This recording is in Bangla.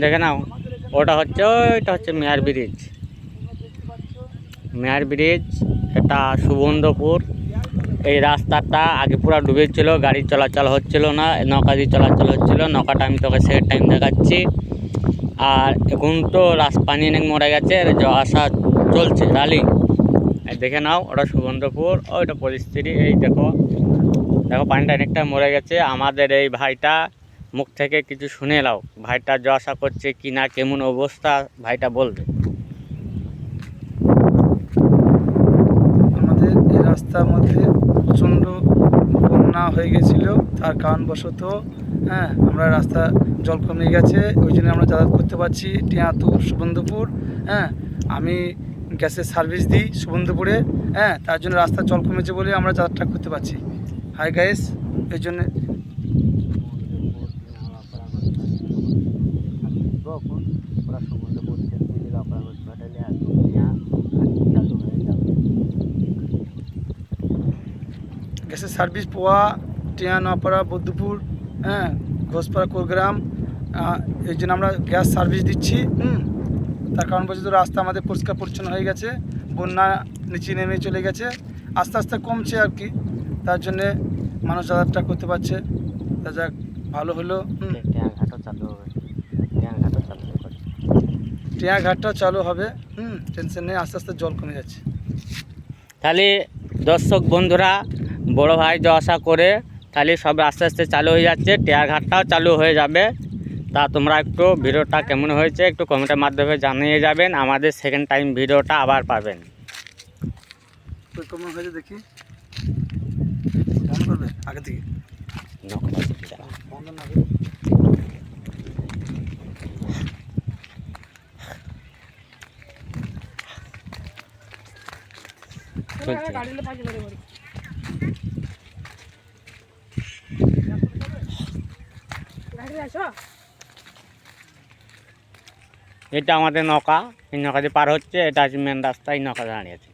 দেখে নাও, ওটা হচ্ছে মেয়ার ব্রিজ। মেয়ার ব্রিজ, এটা সুবন্ধপুর। এই রাস্তাটা আগে পুরো ডুবেছিল, গাড়ি চলাচল হচ্ছিল না, নৌকা দিয়ে চলাচল হচ্ছিল। নৌকাটা আমি তোকে সেকেন্ড টাইম দেখাচ্ছি। আর এখন তো পানি অনেক মরে গেছে, যাওয়া আসা চলছে রালিং। দেখে নাও, ওটা সুবন্ধপুর, ওইটা পরিস্থিতি। এই দেখো দেখো পানিটা অনেকটা মরে গেছে। আমাদের এই ভাইটা মুখ থেকে কিছু শুনে নাও, ভাইটা যাওয়া আসা করছে কি না, কেমন অবস্থা ভাইটা বলবে। আমাদের এই রাস্তার মধ্যে প্রচণ্ড বন্যা হয়ে গেছিল, তার কারণবশত আমরা রাস্তা জল কমে গেছে, ওই জন্য আমরা যাতায়াত করতে পারছি টিয়াতুর সুবন্ধপুর। আমি গ্যাসের সার্ভিস দিই সুবন্ধপুরে, তার জন্য রাস্তা জল কমেছে বলে আমরা যাতায়াতটা করতে পারছি। হাই গাইস, এই জন্যে গ্যাসের সার্ভিস পোয়া, টিয়া, নোয়াপাড়া, বৌদ্ধপুর, ঘোষপাড়া, কোরগ্রাম, এই জন্য আমরা গ্যাস সার্ভিস দিচ্ছি। তার কারণ বলছে তো রাস্তা আমাদের পরিষ্কার পরিচ্ছন্ন হয়ে গেছে, বন্যা নিচে নেমে চলে গেছে, আস্তে আস্তে কমছে আর কি। তার জন্যে মানুষ যাতায়াতটা করতে পারছে। তা যাক, ভালো হলো। টিয়া ঘাটটাও চালু হবে, টেনশন নেই, আস্তে আস্তে জল কমে যাচ্ছে। তাহলে দর্শক বন্ধুরা, বড় ভাই যাওয়া আসা করে তাহলে সব আস্তে আস্তে চালু হয়ে যাচ্ছে, টিয়া ঘাটটাও চালু হয়ে যাবে। তা তোমরা একটু ভিডিওটা কেমন হয়েছে একটু কমেন্টের মাধ্যমে জানিয়ে যাবেন। আমাদের সেকেন্ড টাইম ভিডিওটা আবার পাবেন। কেমন হয়েছে দেখি, মনে করবে আগে থেকে বন্ধ না করে। এটা আমাদের নৌকা, এই নৌকা দিয়ে পার হচ্ছে, এটা হচ্ছে মেন রাস্তা, এই নৌকা দাঁড়িয়ে আছে।